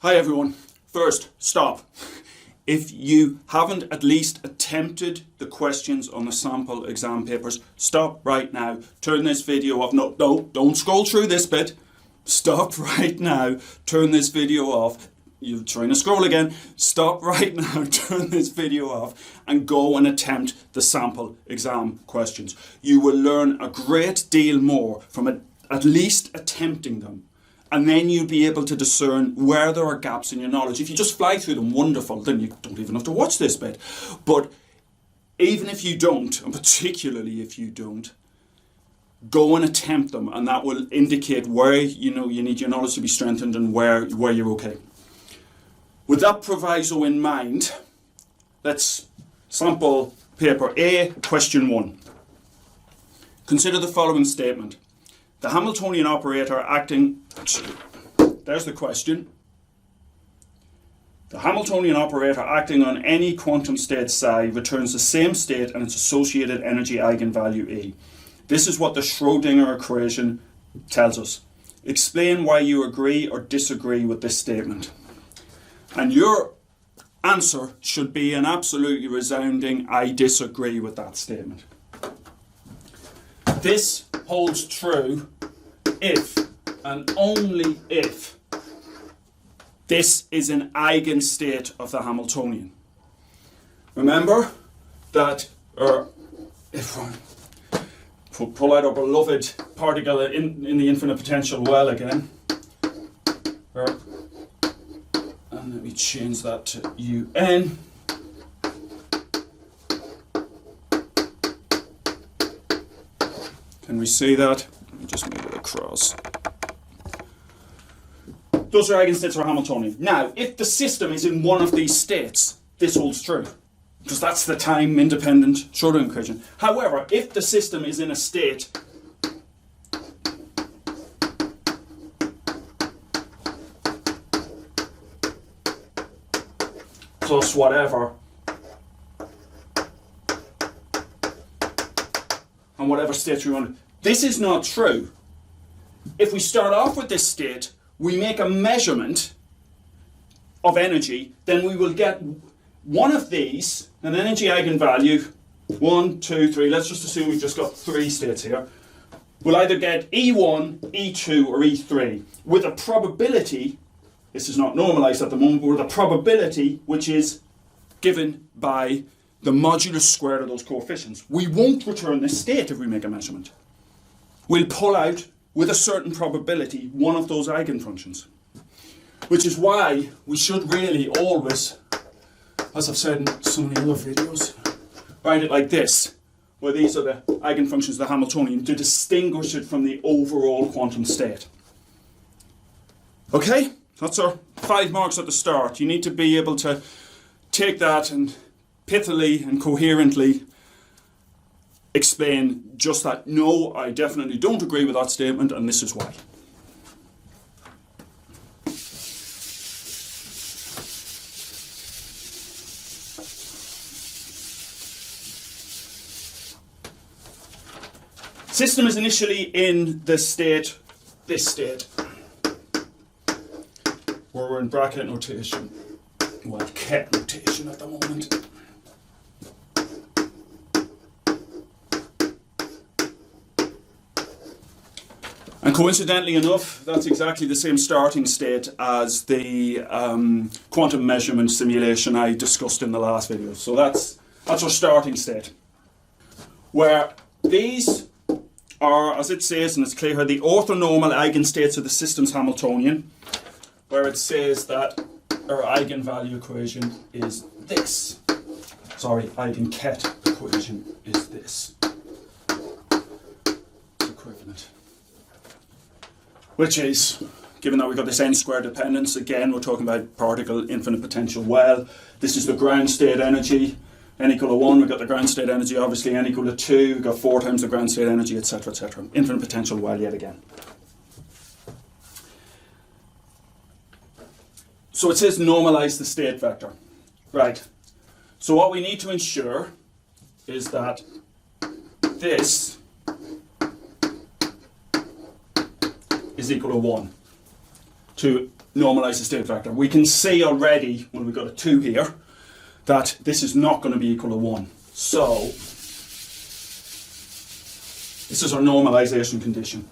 Hi everyone. First, stop. If you haven't at least attempted the questions on the sample exam papers, stop right now. Turn this video off. No, don't scroll through this bit. Stop right now. Turn this video off. You're trying to scroll again. Stop right now. Turn this video off and go and attempt the sample exam questions. You will learn a great deal more from at least attempting them. And then you'll be able to discern where there are gaps in your knowledge. If you just fly through them, wonderful, then you don't even have to watch this bit. But even if you don't, and particularly if you don't, go and attempt them, and that will indicate where you need your knowledge to be strengthened and where you're okay. With that proviso in mind, let's sample paper A, question 1. Consider the following statement. The Hamiltonian operator acting... There's the question. The Hamiltonian operator acting on any quantum state psi returns the same state and its associated energy eigenvalue E. This is what the Schrödinger equation tells us. Explain why you agree or disagree with this statement. And your answer should be an absolutely resounding I disagree with that statement. This holds true if and only if this is an eigenstate of the Hamiltonian. Remember that, if we pull out our beloved particle in the infinite potential well again, and let me change that to UN. Can we see that? Let me just move it across. Those are eigenstates of Hamiltonian. Now, if the system is in one of these states, this holds true, because that's the time-independent Schrödinger equation. However, if the system is in a state plus whatever, and whatever state we want, this is not true. If we start off with this state, we make a measurement of energy, then we will get one of these, an energy eigenvalue, 1, 2, 3, let's just assume we've just got 3 states here. We'll either get E1, E2 or E3 with a probability, this is not normalized at the moment, but with a probability which is given by the modulus squared of those coefficients. We won't return this state if we make a measurement. We'll pull out with a certain probability one of those eigenfunctions. Which is why we should really always, as I've said in so many other videos, write it like this, where these are the eigenfunctions of the Hamiltonian, to distinguish it from the overall quantum state. Okay, that's our 5 marks at the start. You need to be able to take that and pithily and coherently explain just that. No, I definitely don't agree with that statement, and this is why. System is initially in the state, this state, where we're in bracket notation, well, ket notation at the moment. And coincidentally enough, that's exactly the same starting state as the quantum measurement simulation I discussed in the last video. So that's our starting state, where these are, as it says, and it's clear here, the orthonormal eigenstates of the system's Hamiltonian, where it says that our eigenvalue equation is this. Sorry, eigenket equation is this. It's equivalent. Which is, given that we've got this n-squared dependence, again, we're talking about particle infinite potential well. This is the ground state energy. N equal to 1, we've got the ground state energy, obviously. N equal to 2, we've got 4 times the ground state energy, etc., etc. Infinite potential well yet again. So it says normalize the state vector. Right. So what we need to ensure is that this is equal to 1 to normalise the state vector. We can see already, when we've got a 2 here, that this is not going to be equal to 1. So, this is our normalisation condition.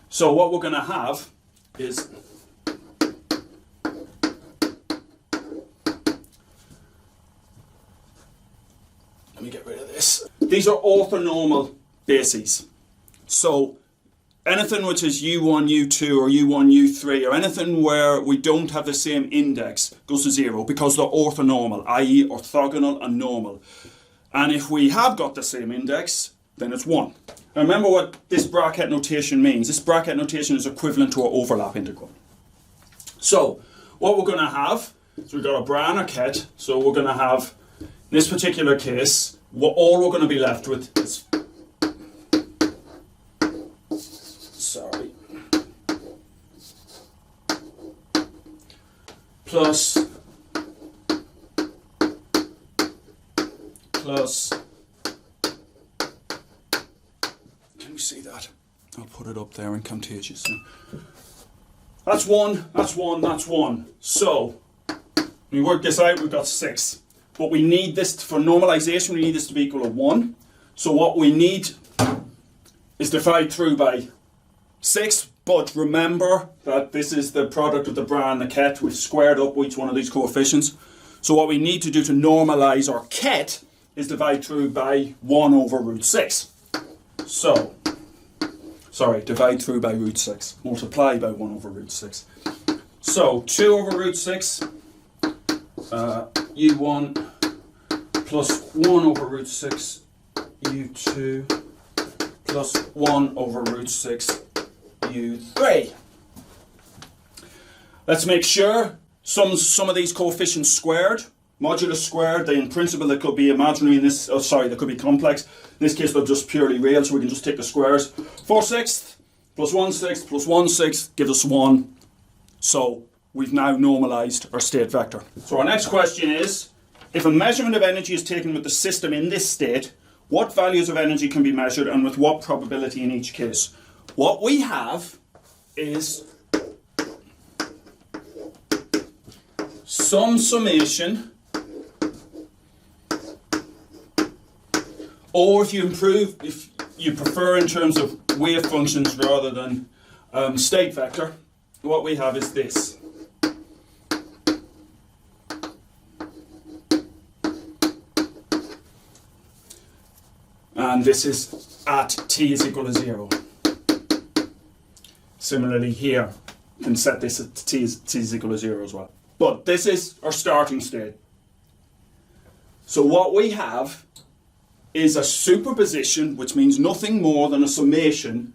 So what we're going to have is let me get rid of this. These are orthonormal bases. So anything which is U1, U2 or U1, U3 or anything where we don't have the same index goes to 0 because they're orthonormal, i.e. orthogonal and normal. And if we have got the same index, then it's 1. Now remember what this bracket notation means. This bracket notation is equivalent to our overlap integral. So what we're going to have is we've got a bra and a ket. So we're going to have, in this particular case, all we're going to be left with is, plus can we see that? I'll put it up there in Camtasia. That's 1, that's 1, that's 1. So when we work this out, we've got 6. But we need this for normalization, we need this to be equal to 1. So what we need is divide through by 6. But remember that this is the product of the bra and the ket. We've squared up each one of these coefficients. So what we need to do to normalize our ket is divide through by 1 over root 6. So, sorry, divide through by root 6. Multiply by 1 over root 6. So 2 over root 6, U1 plus 1 over root 6, U2 plus 1 over root 6, U3. Let's make sure some of these coefficients squared, modulus squared. They in principle they could be imaginary in this. Oh, sorry, they could be complex. In this case, they're just purely real, so we can just take the squares. 4/6 plus 1/6 plus 1/6 gives us 1. So we've now normalized our state vector. So our next question is: if a measurement of energy is taken with the system in this state, what values of energy can be measured and with what probability in each case? What we have is some summation, or if you prefer in terms of wave functions rather than state vector, what we have is this. And this is at t is equal to 0. Similarly here, you can set this at t is equal to 0 as well. But this is our starting state. So what we have is a superposition, which means nothing more than a summation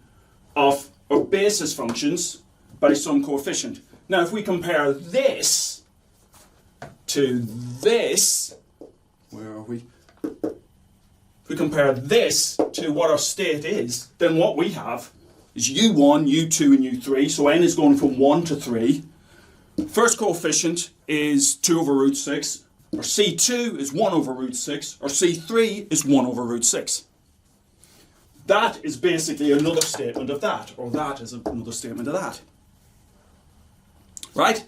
of our basis functions by some coefficient. Now if we compare this to this, where are we? If we compare this to what our state is, then what we have is U1, U2 and U3, so n is going from 1 to 3. First coefficient is 2 over root 6, or C2 is 1 over root 6, or C3 is 1 over root 6. That is basically another statement of that, or that is another statement of that. Right?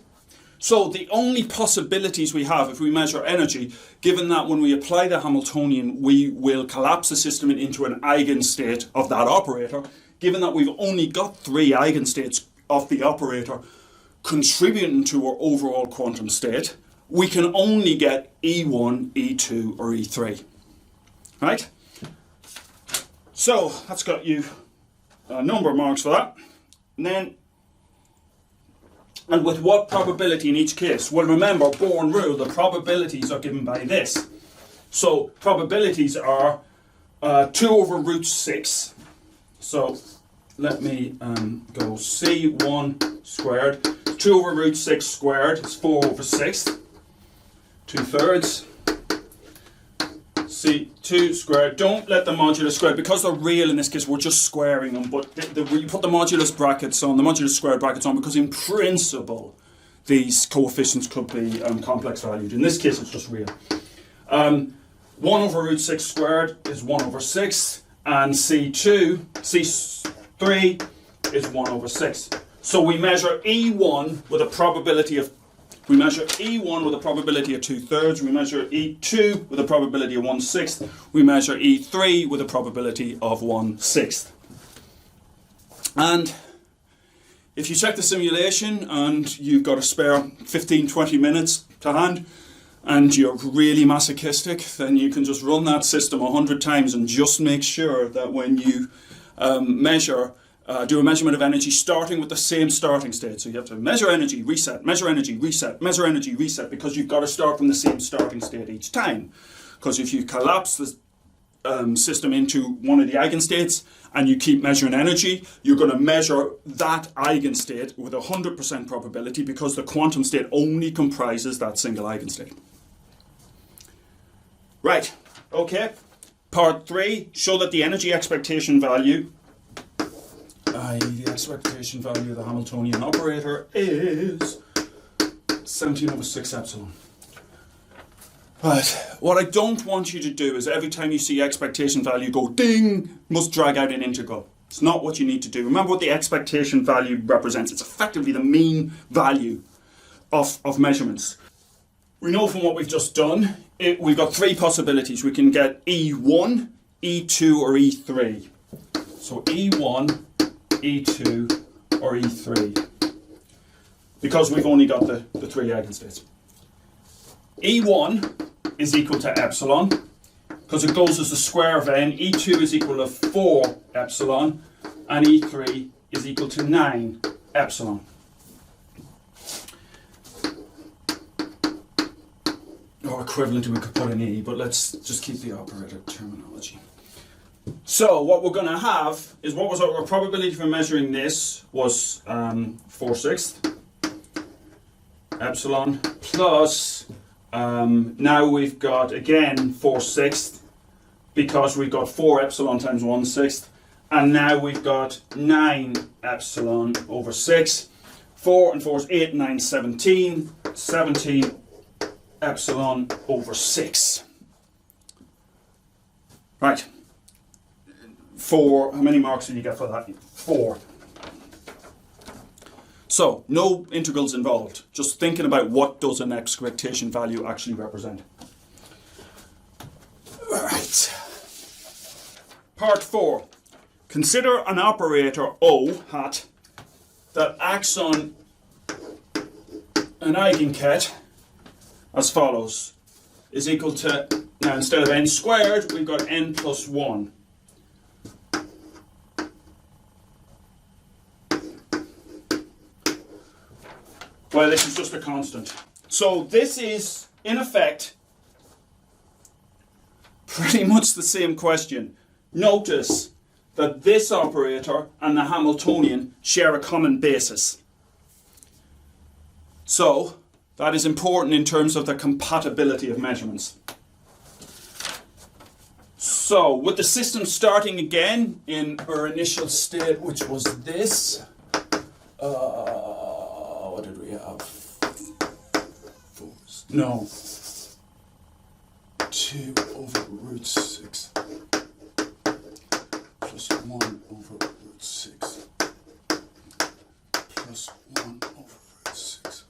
So the only possibilities we have if we measure energy, given that when we apply the Hamiltonian we will collapse the system into an eigenstate of that operator, given that we've only got 3 eigenstates of the operator contributing to our overall quantum state, we can only get E1, E2 or E3. Right? So that's got you a number of marks for that. And with what probability in each case? Well, remember, Born rule, the probabilities are given by this. So probabilities are 2 over root 6. So let me go C1 squared. 2 over root 6 squared is 4 over 6. 2/3. C2 squared. Don't let the modulus squared, because they're real in this case, we're just squaring them, but you put the modulus brackets on, the modulus squared brackets on, because in principle these coefficients could be complex valued. In this case it's just real. 1 over root 6 squared is 1 over 6, and C3 is 1 over 6. So we measure E1 with a probability of 2/3, we measure E2 with a probability of 1/6, we measure E3 with a probability of 1/6. And if you check the simulation and you've got a spare 15-20 minutes to hand and you're really masochistic, then you can just run that system 100 times and just make sure that when you do a measurement of energy starting with the same starting state. So you have to measure energy, reset, measure energy, reset, measure energy, reset, because you've got to start from the same starting state each time. Because if you collapse the system into one of the eigenstates and you keep measuring energy, you're going to measure that eigenstate with 100% probability because the quantum state only comprises that single eigenstate. Right, okay. Part 3, show that the energy expectation value, the expectation value of the Hamiltonian operator is 17/6 epsilon. But what I don't want you to do is every time you see expectation value go ding, must drag out an integral. It's not what you need to do. Remember what the expectation value represents. It's effectively the mean value of measurements. We know from what we've just done, we've got 3 possibilities. We can get E1, E2 or E3. So E1, E2 or E3, because we've only got the 3 eigenstates. E1 is equal to epsilon, because it goes as the square of n. E2 is equal to 4 epsilon, and E3 is equal to 9 epsilon. Or equivalent, we could put an E, but let's just keep the operator terminology. So what we're going to have is, what was our probability for measuring this was 4/6 epsilon plus, now we've got again 4/6 because we've got 4 epsilon times 1/6, and now we've got 9 epsilon over 6. 4 and 4 is 8, 9, 17. 17 epsilon over 6. Right. 4, how many marks did you get for that? 4. So, no integrals involved. Just thinking about what does an expectation value actually represent. Alright. Part 4. Consider an operator O hat that acts on an eigenket as follows. Is equal to, now instead of n squared, we've got n plus 1. Well, this is just a constant. So this is, in effect, pretty much the same question. Notice that this operator and the Hamiltonian share a common basis. So that is important in terms of the compatibility of measurements. So with the system starting again in our initial state, which was this, what did we have? 2 over root 6 plus 1 over root 6 plus 1 over root 6.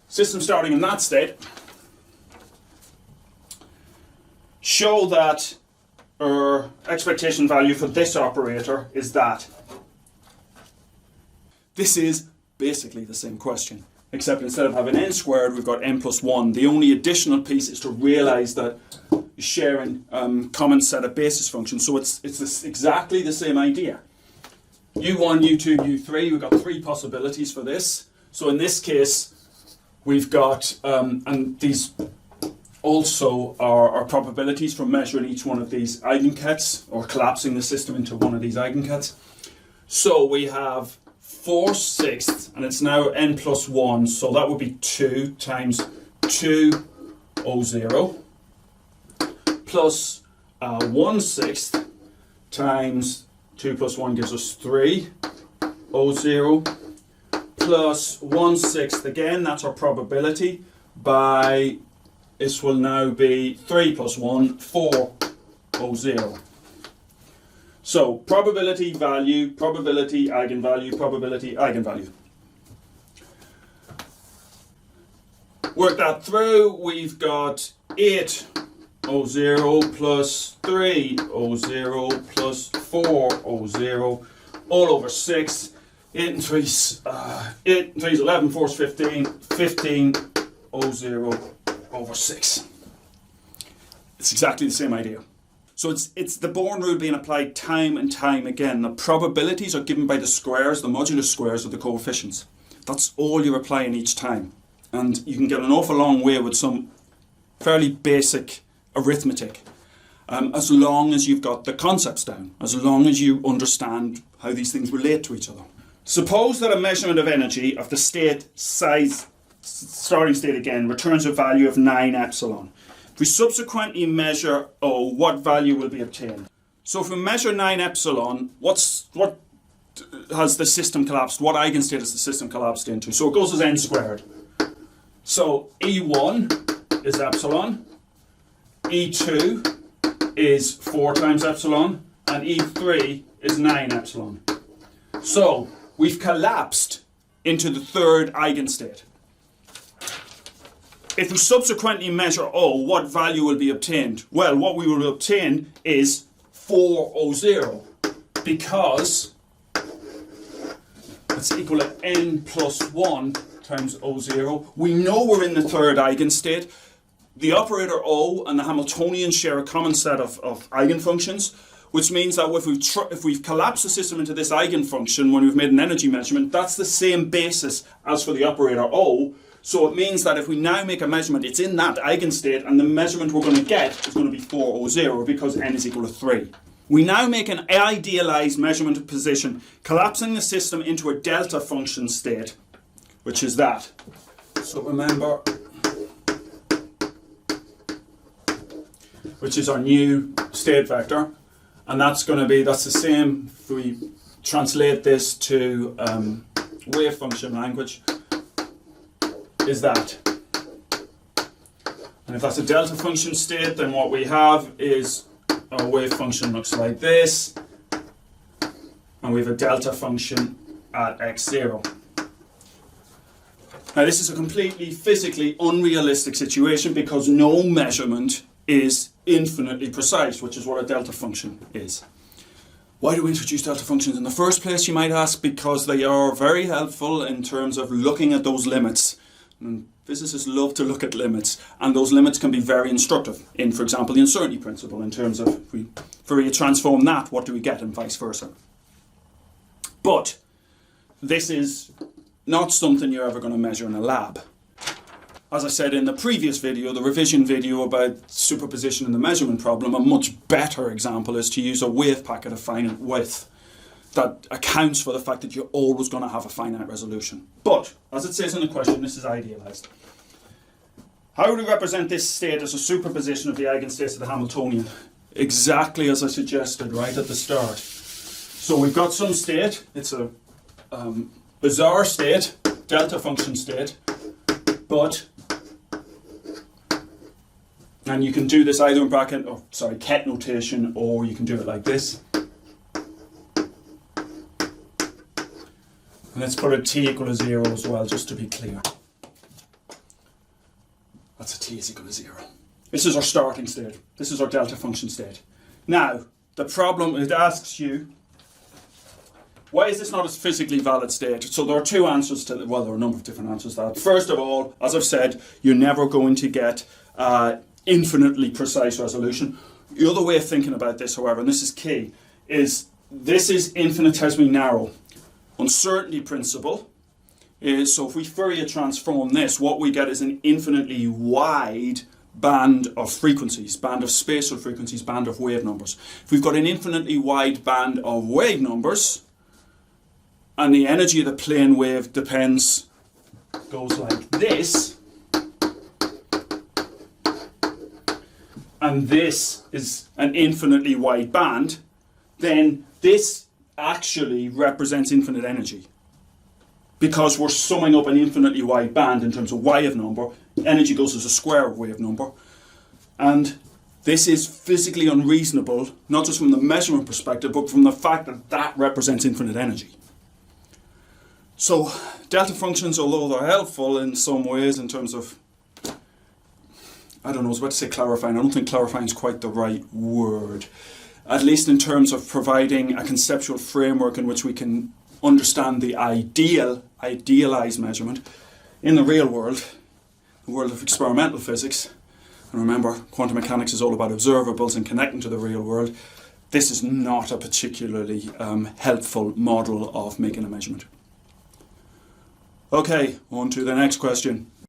System starting in that state. Show that our expectation value for this operator is that. This is basically the same question, except instead of having n squared, we've got n plus 1. The only additional piece is to realize that you're sharing common set of basis functions. So it's exactly the same idea. U1, U2, U3, we've got 3 possibilities for this. So in this case, we've got, and these also are probabilities for measuring each one of these eigenkets, or collapsing the system into one of these eigenkets. So we have 4/6, and it's now n plus 1, so that would be 2 times 2 O0 plus 1/6 times 2 plus 1 gives us 3 O0 plus 1/6 again, that's our probability, by this will now be 3 plus 1, 4 O0. So probability value, probability eigenvalue, probability eigenvalue. Work that through. We've got 8 O0 plus 3 O0 plus 4 O0 all over 6. 8 and 3 is 11, 4 is 15, 15 O0 over 6. It's exactly the same idea. So it's the Born rule being applied time and time again. The probabilities are given by the squares, the modular squares of the coefficients. That's all you're applying each time. And you can get an awful long way with some fairly basic arithmetic, as long as you've got the concepts down, as long as you understand how these things relate to each other. Suppose that a measurement of energy of the state size, starting state again, returns a value of 9 epsilon. If we subsequently measure O, what value will be obtained? So if we measure 9 epsilon, what has the system collapsed? What eigenstate has the system collapsed into? So it goes as n squared. So E1 is epsilon, E2 is 4 times epsilon, and E3 is 9 epsilon. So we've collapsed into the third eigenstate. If we subsequently measure O, what value will be obtained? Well, what we will obtain is 4O0, because it's equal to n plus 1 times O0. We know we're in the third eigenstate. The operator O and the Hamiltonian share a common set of eigenfunctions, which means that if we've collapsed the system into this eigenfunction when we've made an energy measurement, that's the same basis as for the operator O. So it means that if we now make a measurement, it's in that eigenstate, and the measurement we're going to get is going to be 4O0 because n is equal to 3. We now make an idealized measurement of position, collapsing the system into a delta function state, which is that. So remember, which is our new state vector, and that's the same if we translate this to wave function language, is that. And if that's a delta function state, then what we have is our wave function looks like this, and we have a delta function at x0. Now this is a completely physically unrealistic situation because no measurement is infinitely precise, which is what a delta function is. Why do we introduce delta functions in the first place, you might ask? Because they are very helpful in terms of looking at those limits. And physicists love to look at limits, and those limits can be very instructive in, for example, the uncertainty principle, in terms of if we Fourier transform that, what do we get, and vice versa. But this is not something you're ever going to measure in a lab. As I said in the previous video, the revision video about superposition in the measurement problem, a much better example is to use a wave packet of finite width that accounts for the fact that you're always going to have a finite resolution. But, as it says in the question, this is idealized. How would we represent this state as a superposition of the eigenstates of the Hamiltonian? Exactly as I suggested right at the start. So we've got some state, it's a bizarre state, delta function state, but, and you can do this either in ket notation, or you can do it like this. And let's put a t equal to 0 as well, just to be clear. That's a t is equal to 0. This is our starting state. This is our delta function state. Now, the problem, it asks you, why is this not a physically valid state? So there are two answers to, well, there are a number of different answers to that. First of all, as I've said, you're never going to get infinitely precise resolution. The other way of thinking about this, however, and this is key, is this is infinitesimally narrow. Uncertainty principle is, so if we Fourier transform this, what we get is an infinitely wide band of frequencies, band of spatial frequencies, band of wave numbers. If we've got an infinitely wide band of wave numbers, and the energy of the plane wave goes like this, and this is an infinitely wide band, then this actually represents infinite energy. Because we're summing up an infinitely wide band in terms of wave number, energy goes as a square of wave number, and This is physically unreasonable, not just from the measurement perspective, but from the fact that that represents infinite energy. So delta functions, although they're helpful in some ways in terms of, I don't know, I was about to say clarifying. I don't think clarifying is quite the right word. At least in terms of providing a conceptual framework in which we can understand the idealized measurement in the real world, the world of experimental physics. And remember, quantum mechanics is all about observables and connecting to the real world. This is not a particularly helpful model of making a measurement. Okay, on to the next question.